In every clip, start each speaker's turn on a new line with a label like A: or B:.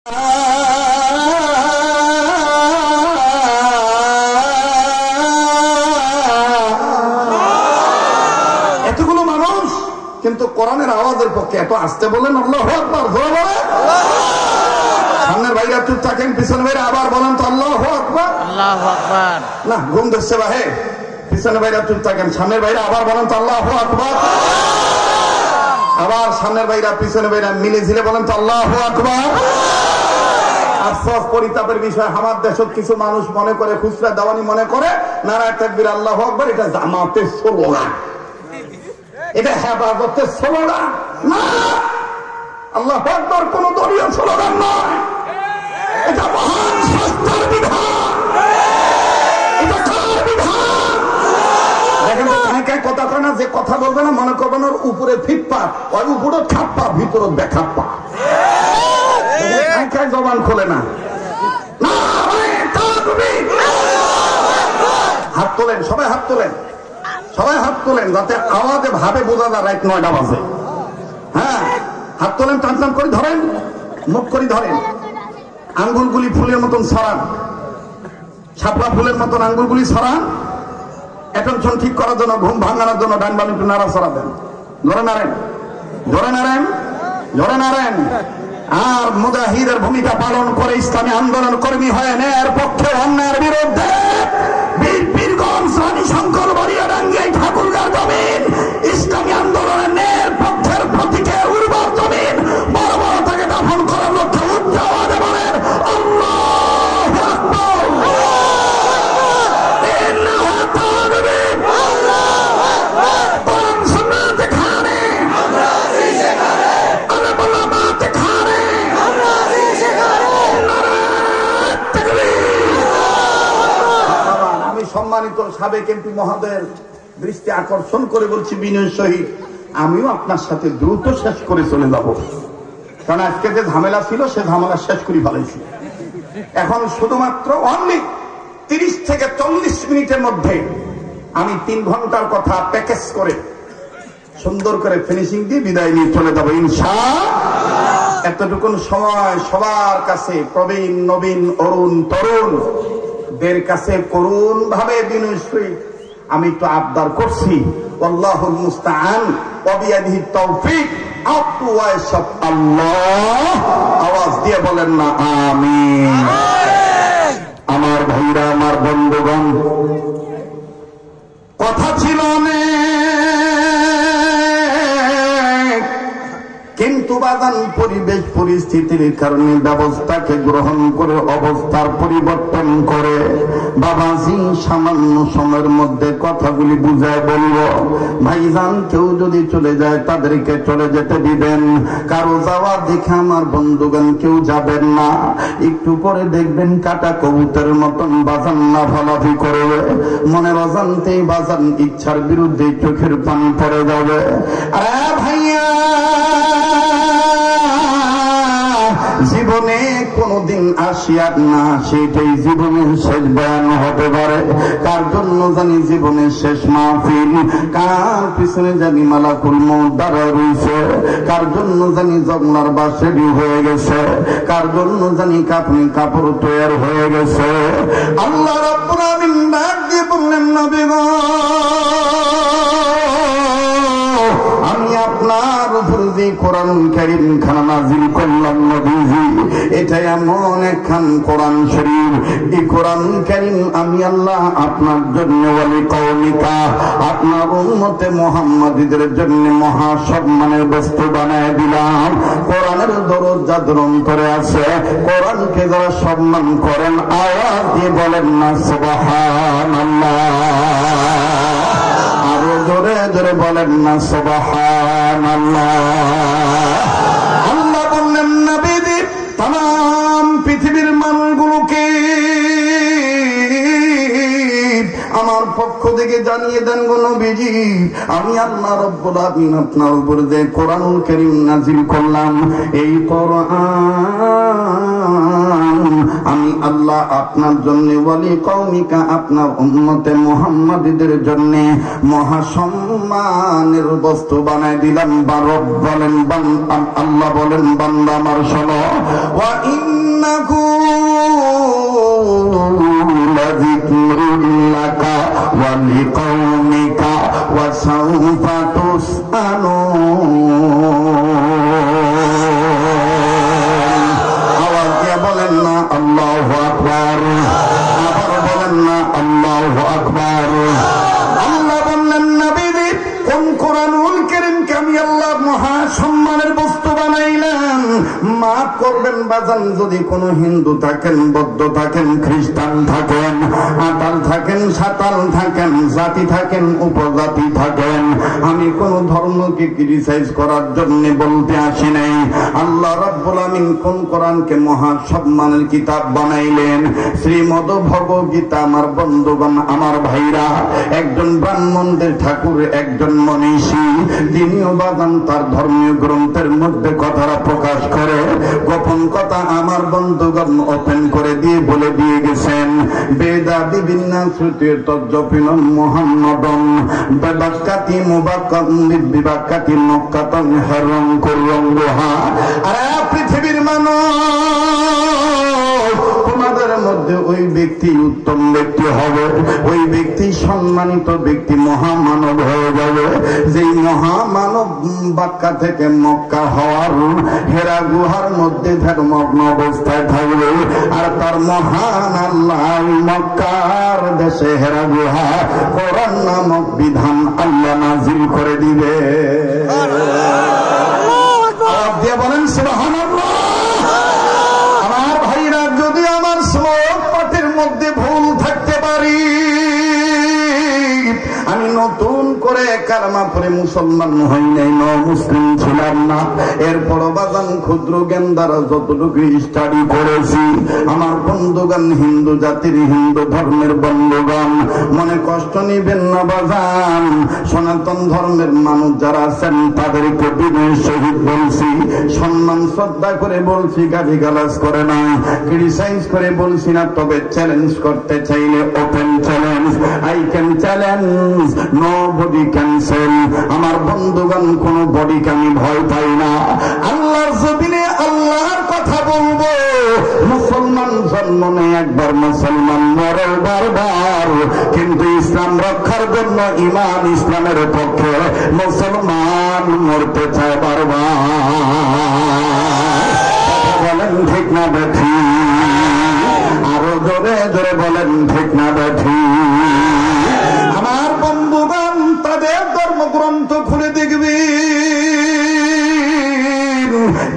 A: এতগুলো মানুষ কিন্তু কোরআনের আওয়াজের পক্ষে এত আসতে বলেন আল্লাহু আকবার, জোরে বলেন। সামনের ভাইরা চুপ থাকেন, পিছনে ভাইরা আবার বলেন তো আল্লাহু আকবার, আল্লাহু আকবার। না ঘুম ধরছে ভাই, পিছনে ভাইরা চুপ থাকেন, সামনের ভাইরা আবার বলেন তো আল্লাহু আকবার। আবার সামনের ভাইরা পিছনে ভাইরা মিলে ঝিলে বলেন তো আল্লাহু আকবার। আফসোস পরিতাপের বিষয়, আমার দেশের কিছু মানুষ মনে করে, খুচরা দেওয়ানি মনে করে নারায়ে তাকবীর আল্লাহু আকবার এটা জামাতের স্লোগান, এটা হেফাজতের স্লোগান না। আল্লাহু আকবার কোন দলীয় স্লোগান নয়, এটা মহান স্রষ্টার বিধান, এটা কার বিধান? দেখেন তো কানে কথা কয় না, যে কথা বলবে না মনে করবেন ওর উপরে ফিটপা, ওর উপরে ছাপ্পা, ভিতরে দেখাপ্পা, জবান খোলে না। হাত তোলেন, সবাই হাত তোলেন, সবাই হাত তোলেন, যাতে আওয়াজে ভাবে বোঝা যায় রাত 9টা বাজে। হ্যাঁ হাত তোলেন, টান টান করে ধরেন, মুখ করে ধরেন, আঙ্গুলগুলি ফুলের মতন সরান, ছাপলা ফুলের মতন আঙ্গুলগুলি সরান। অ্যাটেনশন ঠিক করার জন্য, ঘুম ভাঙানোর জন্য ডান বাম একটু নাড়াচড়া দেন, ধরে নাড়েন, ধরে নাড়েন, ধরে নাড়েন। আর মুজাহিদের ভূমিকা পালন করে ইসলামী আন্দোলন কর্মী হয়ে ন্যায়ের পক্ষে অন্যায়ের বিরুদ্ধে বীরগঞ্জ রানী শঙ্কর বরিয়াডাঙ্গি ঠাকুরগাঁ জমিন ইসলামী আন্দোলনের ন্যায়ের পক্ষের প্রতীকের উর্বর জমিন বড় বড় তাকে দাফন করার লক্ষ্যে উচ্চাওয়াজে বলেন আল্লাহু আকবার, আল্লাহু আকবার। কোরআন সুন্নাত যেখানে আমরা আছি সেখানে, আলে ওলামা যেখানে আমরা আছি সেখানে, নারায়ে তাকবীর। আমি সম্মানিত সাবেক এমপি মহোদয়ের দৃষ্টি আকর্ষণ করে বলছি বিনয়ের সহিত, আমিও আপনার সাথে দ্রুত শেষ করে চলে যাব, কারণ আজকে যে ঝামেলা ছিল সে ঝামেলা শেষ করে ফেলেছি। এখন শুধুমাত্র অনলি 30 থেকে 40 মিনিটের মধ্যে আমি 3 ঘন্টার কথা প্যাকেজ করে সুন্দর করে ফিনিশিং দিয়ে বিদায় নিয়ে চলে যাবো ইনশাআল্লাহ। এতটুকুন সময় সবার কাছে প্রবীণ নবীন অরুণ তরুণ দের কাছে করুণ ভাবে বিনয়ী আমি তো আবদার করছি, আল্লাহুল মুস্তাআন ওয়া বিয়াদিহি তাওফীক, আপু ওয়াইসব আল্লাহ। আওয়াজ দিয়ে বলেন না আমিন। আমার ভাইরা, আমার বন্ধুগণ, কথা ছিল অনেক, কিন্তু বাদান পরিবেশ পরিস্থিতির কারণে ব্যবস্থাকে গ্রহণ করে অবস্থার পরিবর্তন করে বাবাজি সামান্য সময়ের মধ্যে কথাগুলি বুঝায় বলল। ভাইজান কেউ যদি চলে যায় তাদেরকে চলে যেতে দিবেন, কারো যাওয়া দেখে আমার বন্ধুগণ কেউ যাবেন না। একটু পরে দেখবেন কাটা কবুতরের মতন বাজান না ভালাফি করবে, মনের অজান্তেই বাজান ইচ্ছার বিরুদ্ধে চোখের পানি পড়ে যাবে। আরে ভাইয়া, জীবনে কোনদিন আসিয়ার না সেটাই জীবনের শেষ বয়ান হতে পারে। কার জন্য জানি জীবনের শেষ মাহফিল, কার পিছনে জানি মালাকুল মউত দাঁড়ায় রইছে, কার জন্য জানি জগনার বাস রেডি হয়ে গেছে, কার জন্য জানি কাপড় কাপড় তৈরি হয়ে গেছে। আল্লাহ রাব্বুল আলামিন ডাক দিয়ে বললেন, নবী গো, আমি আপনার উপর যে কোরআন কারীম খানা নাযিল করলাম নবীজি, এটা এমন একখান কোরআন শরীফ, এই কোরআন কারীম আমি আল্লাহ আপনার জন্য ওয়ালি কওমিকা, আপনার উম্মতে মুহাম্মাদীদের জন্য মহা সম্মানের বস্তু বানায় দিলাম। কোরআনের দরজা অন্তরে আছে, কোরআনকে যারা সম্মান করেন আওয়াজ দিয়ে বলেন না সুবহানাল্লাহ, আরো জোরে জোরে বলেন না সুবহানাল্লাহ। আল্লাহ বললেন, নবীজি तमाम পৃথিবীর মানুষগুলোকে আমার পক্ষ থেকে জানিয়ে দেন গো নবীজি, আমি আল্লাহ রাব্বুল আলামিন আপনার উপর যে কোরআনুল কারীম নাযিল করলাম, এই কোরআন আমি আল্লাহ আপনার জন্য, ওয়ালি কওমিকা আপনার উম্মতে মুহাম্মাদীদের জন্য মহাসম্মানের বস্তু বানাই দিলাম। রব বলেন, আল্লাহ বলেন, বান্দা আমার শোনো, ওয়া ইন্নাহু লাযিকরুন লাকা ওয়া লিকওমিকা ওয়া সাওফা তুসআলুন। আওয়াজ দিয়ে বলেন না আল্লাহু আকবার, আবার বলেন না আল্লাহু আকবার। আল্লাহ বললেন, নবীজি কোন কোরআনুল কারীমকে আমি আল্লাহ মহা সম্মানের বস্তু বানাইলাম। মাফ করবেন বাজান, যদি কোন হিন্দু থাকেন, বৌদ্ধ থাকেন, খ্রিস্টান থাকেন, আতাল থাকেন, সাতাল থাকেন, জাতি থাকেন, উপজাতি থাকেন, আমি কোন ধর্মকে ক্রিটিসাইজ করার জন্য বলতে আসি নাই। আল্লাহ রাব্বুল আমিন কোন কোরআনকে মহা সম্মানের কিতাব বানাইলেন। শ্রীমদ ভগবত গীতা আমার বন্ধুগণ, আমার ভাইরা, একজন ব্রাহ্মণদের ঠাকুর, একজন মনীষী, তিনিও বাদান তার ধর্মীয় গ্রন্থের মধ্যে কথাটা প্রকাশ করে, গোপন কথা আমার বন্ধুগণ ওপেন করে দিয়ে বলে দিয়ে গেছেন। বেদা বিভিন্ন শ্রুতির তজ্জপিনম মুহাম্মাদন বিবাক্কাতি মুবাক্কাত বিবাক্কাতি মক্কাতন হারাম কররম দোহা। আরে পৃথিবীর মানুষ, তোমাদের মধ্যে ওই ব্যক্তি উত্তম ব্যক্তি হবে, ওই ব্যক্তি সম্মানিত ব্যক্তি, মহামানব হয়ে যাবে, যেই মহামানব বাক্কা থেকে মক্কা হওয়ার হেরা গুহার মধ্যে ধর্মগ্ন অবস্থায় থাকবে। আর তার মহান আল্লাহ মক্কার দেশে হেরা গুহা কোরআন নামক বিধান আল্লাহ নাজিল করে দিবে। দিয়ে বলেন সুবহানাল্লাহ। আমার ভাইরা, যদি আমার শ্লোক পাঠের মধ্যে ভুল থাকতে পারি, আমি নতুন করে কালেমা পড়ে মুসলমান হই নাই, মুসলিম ছিলাম না। এরপর বাজান ক্ষুদ্র জ্ঞান দ্বারা যতটুকু স্টাডি করেছি, আমার বন্ধুগান, হিন্দু জাতির, হিন্দু ধর্মের বন্ধুগান, মনে কষ্ট নিবেন না বাজান। সনাতন ধর্মের মানুষ যারা আছেন তাদেরকে বিনয়ের সহিত বলছি, সম্মান শ্রদ্ধা করে বলছি, গালি গালাজ করে না, ক্রিটিসাইজ করে বলছি না। তবে চ্যালেঞ্জ করতে চাইলে open challenge, I can challenge, nobody cancel. আমার বন্ধুগণ, কোন বডিকে আমি ভয় পাই না। আল্লাহর জমিনে আল্লাহর কথা বলবো। মুসলমান জন্ম নেই একবার, মুসলমান মরে বারবার, কিন্তু ইসলাম রক্ষার জন্য, ইমান ইসলামের পক্ষে মুসলমান মরতে চায় বারবার। বলেন ঠিক না বেঠি? আরো জোরে জোরে বলেন ঠিক না বেঠি? আমার বন্ধুগণ, তাদের ধর্মগ্রন্থ খুলে দেখবি।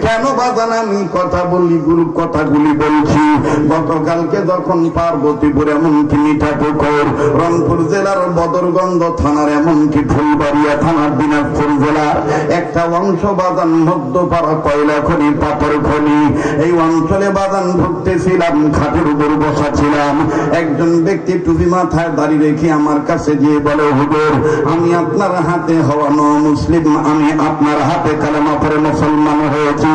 A: কেন বাজান আমি কথা বলি, গুরু কথাগুলি বলছি? গতকালকে যখন পার্বতীপুর, এমনকি মিঠাপুকুর, রংপুর জেলার বদরগঞ্জ থানার, এমনকি ফুলবাড়িয়া থানার, দিনাজপুর জেলার একটা অংশ বাজান মধ্যপাড়া কয়লা খনি, পাথর খনি, এই অঞ্চলে বাজান ঢুকতেছিলাম, খাটের উপর বসা ছিলাম। একজন ব্যক্তি টুপি মাথায় দাঁড়িয়ে রেখে আমার কাছে গিয়ে বলে, হুজুর, আমি আপনার হাতে হওয়া মুসলিম, আমি আপনার হাতে কালেমা পড়ে মুসলমান হয়েছি।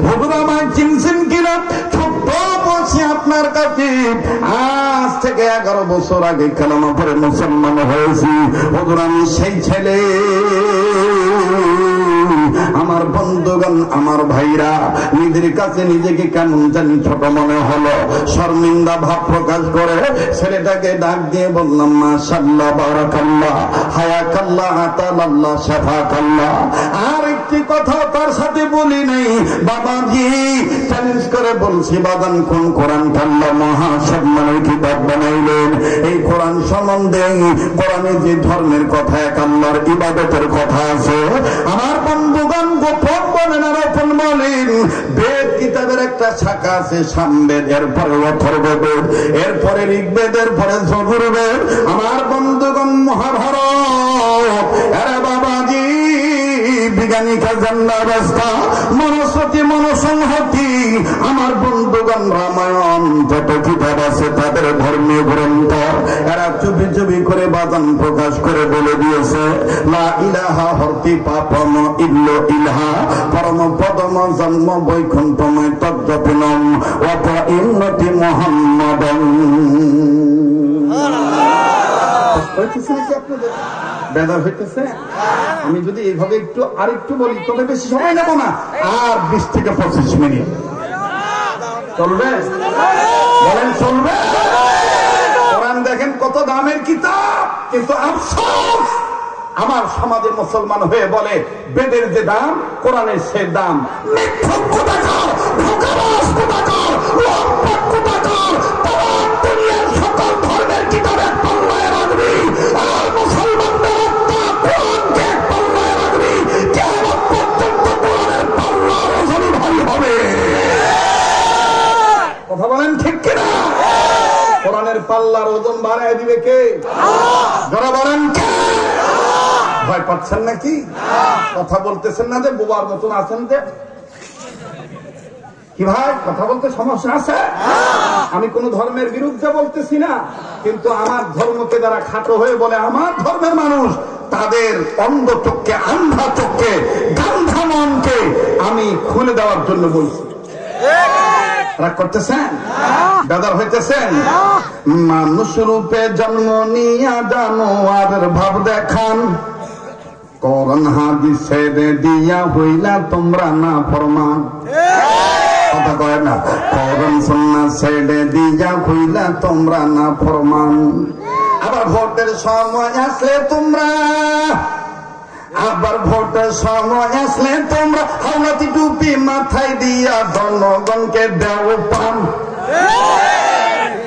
A: হুজুর আমায় চিনছেন কিনা? ছোট্ট বলছি আপনার কাছে, আজ থেকে 11 বছর আগে কালেমা পড়ে মুসলমান হয়েছি। হুজুর আমি সেই ছেলে। আমার বন্ধুগণ, আমার ভাইরা, নিজের কাছে নিজেকে কেমন জানি ছোট মনে হলো, শর্মিন্দা ভাব প্রকাশ করে ছেলেটাকে ডাক দিয়ে বললাম, মাশাআল্লাহ, বারাকাল্লাহ, হায়াকাল্লাহ, আতালাল্লাহ, শাফাকাল্লাহ। আর একটি কথা তার সাথে বলি নাই, বাবাজি চ্যালেঞ্জ করে বলছি, বাদান কোন কোরআন আল্লাহ মহা সম্মানের কিতাব বানাইলেন? এই কোরআন সম্বন্ধে, কোরআনে যে ধর্মের কথা, এক আল্লাহর ইবাদতের কথা আছে, আমার বন্ধুগণ গোপন বলেন আর ওপেন বলেন, বেদ কিতাবের একটা শাখা আছে সামবেদ, এরপরে অথর্ববেদ, এরপরে ঋগ্বেদ, এরপরে যজুর্বেদ। আমার বন্ধুগণ মহাভারত, আরে বাবাজি গানিকা জান্নাবাস্তা মনস্বতী মনসংহতি আমার বন্ধুগণ রামায়ণ যত কিতাব আছে তাদের ধর্মীয় গ্রন্থ এরা চুপি চুপি করে বাদান প্রকাশ করে বলে দিয়েছে লা ইলাহা হরতি পাপম ইল্লো ইলাহা পরম পদম জন্ম বৈকুণ্ঠময় তদ্দপিনম অপ ইন্নতি মুহাম্মাদান। বেদার হইতেছে আমি যদি এইভাবে একটু আরেকটু বলি তবে বেশি সময় নেব না আর 20 থেকে 25 মিনিট চলবে বলেন চলবে। কোরআন দেখেন কত দামের কিতাব কিন্তু আফসোস আমার সমাজে মুসলমান হয়ে বলে বেদের যে দাম কোরআনের সে দাম। সকল ধর্মের কিতাবের পাল্লায় রাখবি আর মুসলমানদের কোরআনকে পাল্লায় রাখবি কিয়ামত পর্যন্ত কোরআনের পাল্লার ওজনই ভারী হবে। কথা বলেন ঠিক কিনা? কোরআনের পাল্লার ওজন বাড়ায় দিবে কে? যারা বলেন কে? ভয় পাচ্ছেন নাকি? কথা বলতেছেন না যে বোবার মতন আছেন যে কি ভাই কথা বলতে সমস্যা আছে? আমি কোন ধর্মের বিরুদ্ধে বলতেছি না কিন্তু আমার ধর্মকে যারা খাটো হয়ে বলে আমার ধর্মের মানুষ তাদের অন্ধ চোখকে আন্ধা চোখকে গান্ধা মনকে আমি খুলে দেওয়ার জন্য বলছি। রাগ করতেছেন? বেদার হইতেছেন? মানুষ রূপে জন্ম নিয়া জানোয়ারের ভাব দেখান কোরআন হাদিসে দিয়া হইলা তোমরা না ফরমান। কথা কয় না কোরআন সুন্নাহ ছেড়ে দিয়া হইলা তোমরা না ফরমান। আবার ভোটের সময় আসলে তোমরা হাওলাতি টুপি মাথায় দিয়া জনগণকে দেও পান।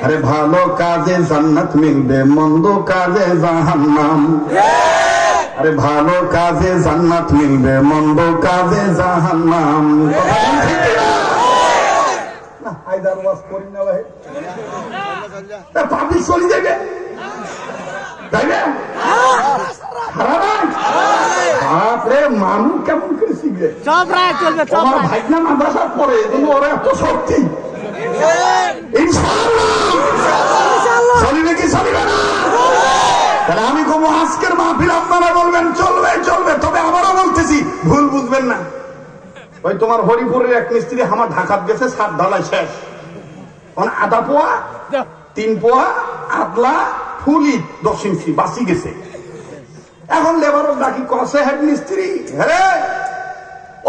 A: আরে ভালো কাজে জান্নাত মিলবে মন্দ কাজে জাহান্নাম। আরে ভালো কাজে জান্নাত মিলবে মন্দ কাজে জাহান্নাম। চলে যাবে মানুষ কেমন করে শিখবে তোমার ভাইনা মাদ্রাসা পড়ে ওরা এত শক্তি চলিবে কি চলিবে না? তাহলে আমি কব আজকের মাহফিল আপনারা বলবেন চলবে চলবে তবে আবারও বলতেছি ভুল বুঝবেন না। ওই তোমার হরিপুরের এক মিস্ত্রি আমার ঢাকাত গেছে সাত ঢালাই শেষ আধা পোয়া 3 পোয়া আদলা ফুলি 10 ইঞ্চি বাঁচি গেছে। এখন লেবারও ডাকি কষে হেড মিস্ত্রি হ্যাঁ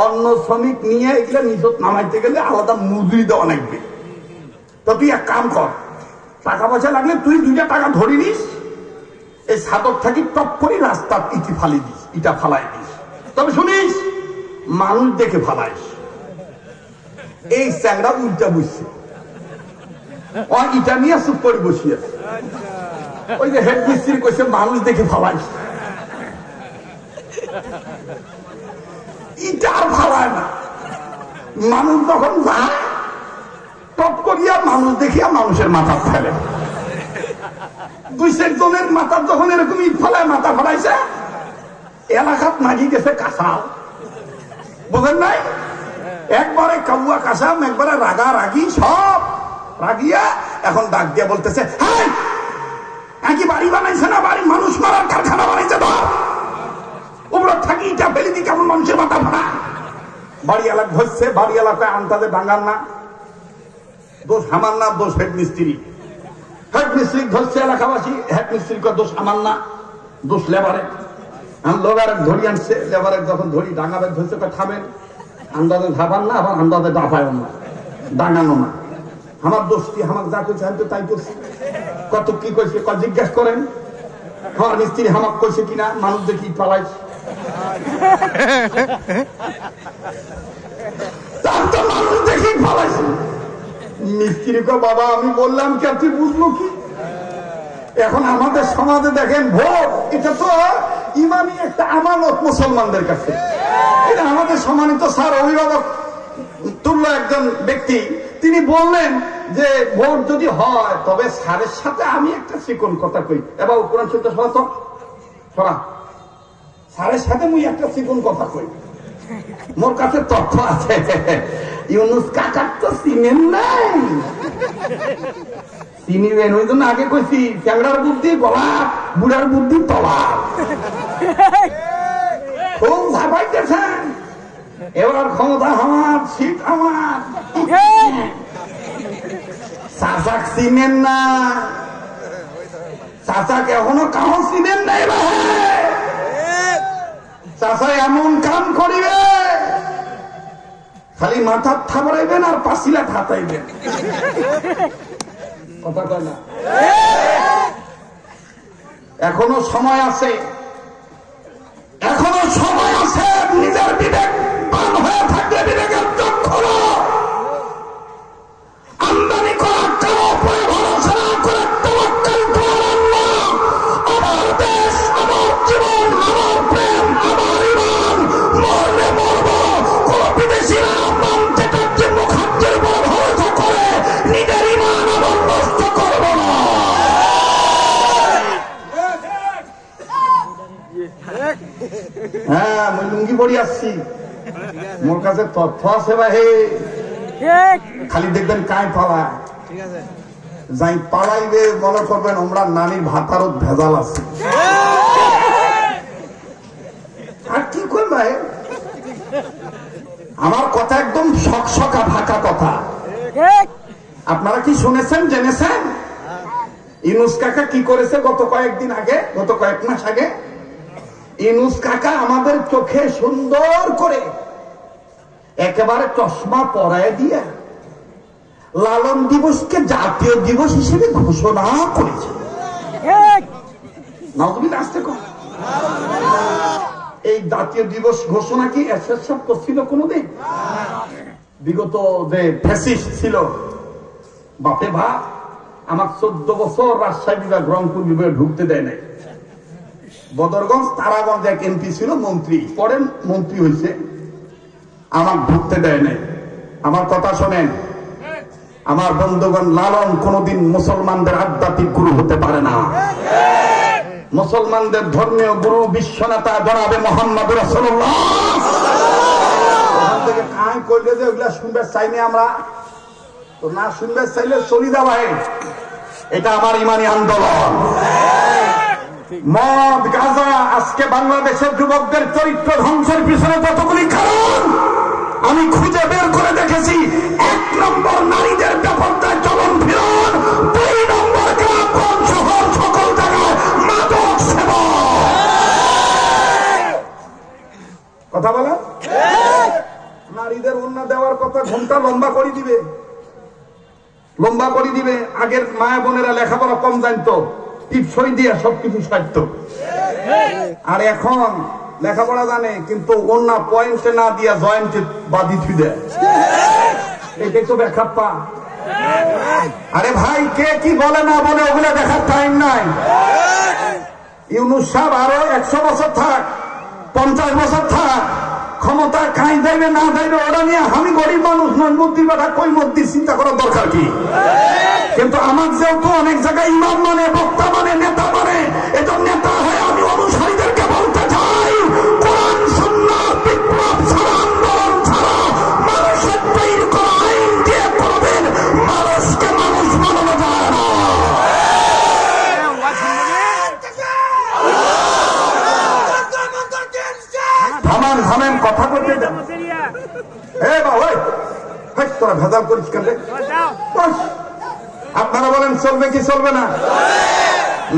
A: অন্য শ্রমিক নিয়ে এগুলো নিজত নামাইতে গেলে আলাদা মজুরি দেওয়া লাগবে তো তুই এক কাম কর টাকা পয়সা লাগলে তুই 2টা টাকা ধরে নিস এই ছাদর থাকি টপ করে রাস্তা ইটা ফালাই দিস তবে শুনিস মানুষ দেখে ফালাইস। এই চ্যাংড়া উল্টা বুঝছে ইটা নিয়ে চুপ করে বসিয়েছে ওই যে হেড মিস্ত্রি কইছে মানুষ দেখে ফালাইস ইটা আর ফালায় না। মানুষ যখন যায় টপ করিয়া মানুষ দেখিয়া মানুষের মাথা ফেলে 2-4 জনের মাথা যখন এরকম ইট ফেলায় মাথা ফেলাইছে এলাকাত নাগি গেছে কাঁসাল বোঝেন নাই? একবারে কাবুয়া কাসাম একবারে রাগা রাগি সব রাগিয়া এখন ডাক দিয়া বলতেছে কি বাড়ি বানাইছে না বাড়ি মানুষ মারার কারখানা বানাইছে তো ওপরে থাকি ইটা ফেলে দি কেমন মানুষের মাথা ফাড়া। বাড়ি এলাকা ধরছে বাড়ি এলাকায় আনতাদের ডাঙ্গার না দোষ আমার না দোষ হেড মিস্ত্রি ধরছে এলাকাবাসী হেড মিস্ত্রি দোষ আমার না দোষ লেবারে লেবারে ধরি আনছে লেবারে যখন ধরি ডাঙ্গাবে ধরছে থামেন আন্দাজে ঝাপান না আবার আন্দাজে ডাফায় না ডাঙ্গানো না আমার দোষ কি আমার যা কইছে আমি তো তাই করছি কত কি কইছে জিজ্ঞেস করেন আমার মিস্ত্রি হামাক কইছে কিনা মানুষ দেখি পালাইছে মানুষ দেখি পালাইছে মিস্ত্রি কো বাবা আমি বললাম কি তুই বুঝলো কি? এখন আমাদের সমাজে দেখেন ভোট এটা তো ইমানি একটা আমানত মুসলমানদের কাছে। এটা আমাদের সম্মানিত স্যার অভিভাবক তুল্য একজন ব্যক্তি তিনি বললেন যে ভোট যদি হয় তবে স্যারের সাথে আমি একটা চিকন কথা কই এবার কোরআন শরীফটা সরা তো সরা স্যারের সাথে মুই একটা চিকন কথা কই মোর কাছে তথ্য আছে। ইউনুস কাকার তো চিনেন নাই, চিনিবেন। ওই জন্য আগে কইছি চ্যাংড়ার বুদ্ধি গলা, বুড়ার বুদ্ধি তলা। খুব ঝাপাইতেছেন, এবার ক্ষমতা আমার, সিট আমার। চাচাক চিনেন না, চাচাকে এখনো কাউ চিনেন নাই। চাচা এমন কাম করিবে, খালি মাথা থাবড়াইবেন আর পাঁচিলা হাতাইবেন। কথা কয় না? এখনো সময় আছে, এখনো সময় আছে। নিজের বিবেক পান হয়ে থাকলে বিবেকের চোখ খোলো। আমদানি করা কারো উপরে ভরসা না করে তাওয়াক্কুল কর আল্লাহ। আমার দেশ, আমার জীবন, আমার প্রেম, আমার ঈমান, মরলে মরব। কোন বিদেশিরা মন্ত্রেটার যে মুখাজ্জের উপর ভরসা করে নিজের ঈমান আমার নষ্ট করব না। হ্যাঁ, আমি লুঙ্গি পরি আসছি, মোর কাছে তথ্য আছে ভাই। খালি দেখবেন কায় পালায়, যাই পালাইবে মনে করবেন আমরা নানির ভাতারত ভেজাল আছে। আর কি কই ভাই, আমার কথা একদম শকশকা ফাঁকা কথা। আপনারা কি শুনেছেন, জেনেছেন? ইউনুস কাকা কি করেছে গত কয়েকদিন আগে, গত কয়েক মাস আগে? ইউনুস কাকা আমাদের চোখে সুন্দর করে একেবারে চশমা পরায় দিয়ে লালন দিবসকে জাতীয় দিবস হিসেবে ঘোষণা করেছে। এই জাতীয় দিবস ঘোষণা কি এসএসএফ করছিল কোনদিন? বিগত যে ফ্যাসিস্ট ছিল, বাপে বাপ, আমার 14 বছর রাজশাহী বিভাগ, রংপুর বিভাগে ঢুকতে দেয় নাই। বদরগঞ্জ, তারাগঞ্জ এক এমপি ছিল, মন্ত্রী, পরে মন্ত্রী হয়েছে, আমার ঢুকতে দেয় নাই। আমার কথা শোনেন, আমার বন্ধুগণ, লালন কোনদিন মুসলমানদের আধ্যাত্মিক গুরু হতে পারে না। মুসলমানদের ধর্মীয় গুরু বিশ্বনেতা জনাবে মুহাম্মদ রাসূলুল্লাহ। ওখান থেকে কাই কইলে যে ওগুলা শুনবে চাইনি আমরা, তো না শুনবে চাইলে চলি যা ভাই। এটা আমার ইমানি আন্দোলন। মদ, গাঁজা, আজকে বাংলাদেশের যুবকদের চরিত্র ধ্বংসের পিছনে কতগুলি কারণ আমি খুঁজে বের করে দেখেছি। 1 নম্বর নারীদের বেপরদায় চলন ফিরন, 2 নম্বর গ্রাম শহর সকল জায়গায় মাদক সেবন। কথা বলে নারীদের ওন্না দেওয়ার কথা ঘন্টা লম্বা করে দিবে, লম্বা করে দিবে। আগের মায়া বোনেরা লেখাপড়া কম জানতো, টিপসই দিয়ে সবকিছু সাজতো। আর এখন লেখাপড়া জানে কিন্তু অন্য পয়েন্টে না দিয়া জয়েন্টে বাদি থুই দেয়। এটাই তো ব্যাখ্যা। আরে ভাই, কে কি বলে না বলে ওগুলো দেখার টাইম নাই। ইউনুস সাহেব আরো 100 বছর থাক, 50 বছর থাক, ক্ষমতা খাই দেবে না দেবে ওরা নিয়ে আমি গরিব মানুষ নয়, মন্ত্রী বেটা কই মন্ত্রী চিন্তা করার দরকার কি? কিন্তু আমার যেহেতু অনেক জায়গায় ইমাম মানে, বক্তা মানে, নেতা মানে, এটা নেতা হয়ে আমি অনুসারীদেরকে বলতে চাই, কোরআন সুন্নাহ বিপ্লব ছাড়া, আন্দোলন ছাড়া মানুষের তৈরি করা আইন দিয়ে কোনদিন মানুষকে মানুষ বানানো যায় না। থামেন, কথা বলতে দেন। তোরা ভেজাল করিস কেন? আপনারা বলেন চলবে কি চলবে না?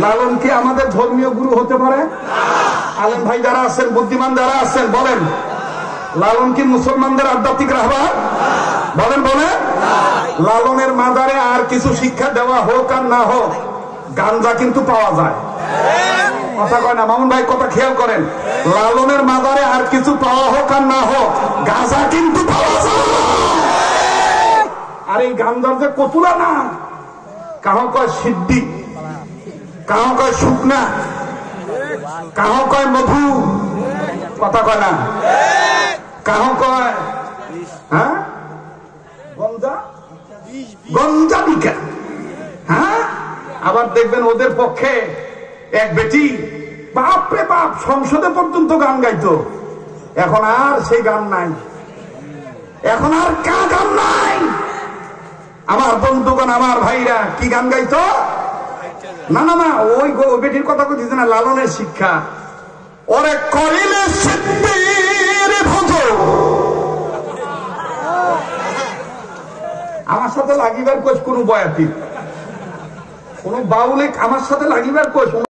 A: লালন কি আমাদের ধর্মীয় গুরু হতে পারে? আলেম ভাই যারা আছেন, বুদ্ধিমান যারা আছেন, বলেন লালন কি মুসলমানদের আধ্যাত্মিক রাহবার? বলেন বলেন। লালনের মাজারে আর কিছু শিক্ষা দেওয়া হোক আর না হোক, গাঞ্জা কিন্তু পাওয়া যায়। কথা কয় না মামুন ভাই, কথা খেয়াল করেন। লালনের মাজারে আর কিছু পাওয়া হোক আর না হোক, গাঁজা কিন্তু পাওয়া যায়। আর এই গাঞ্জার যে কতুলা না, কাহ কয় সিদ্ধি, কাহ কয় শুকনা, কাহ কয় মধু, কথা কয় না, কাহ কয় হ্যাঁ গঞ্জা বিকা। হ্যাঁ, আবার দেখবেন ওদের পক্ষে এক বেটি বাপরে বাপ সংসদে পর্যন্ত গান গাইতো, এখন আর সেই গান নাই, এখন আর কা গান নাই। আমার বন্ধুগণ, আমার ভাইরা কি গান গাইতো? না না না, ওই বেটির কথা বলছি না, লালনের শিক্ষা। ওরে করিলে সিদ্ধির ভোজ, আমার সাথে লাগিবার কোষ কোন বয়াতি, কোন বাউলে আমার সাথে লাগিবার কোষ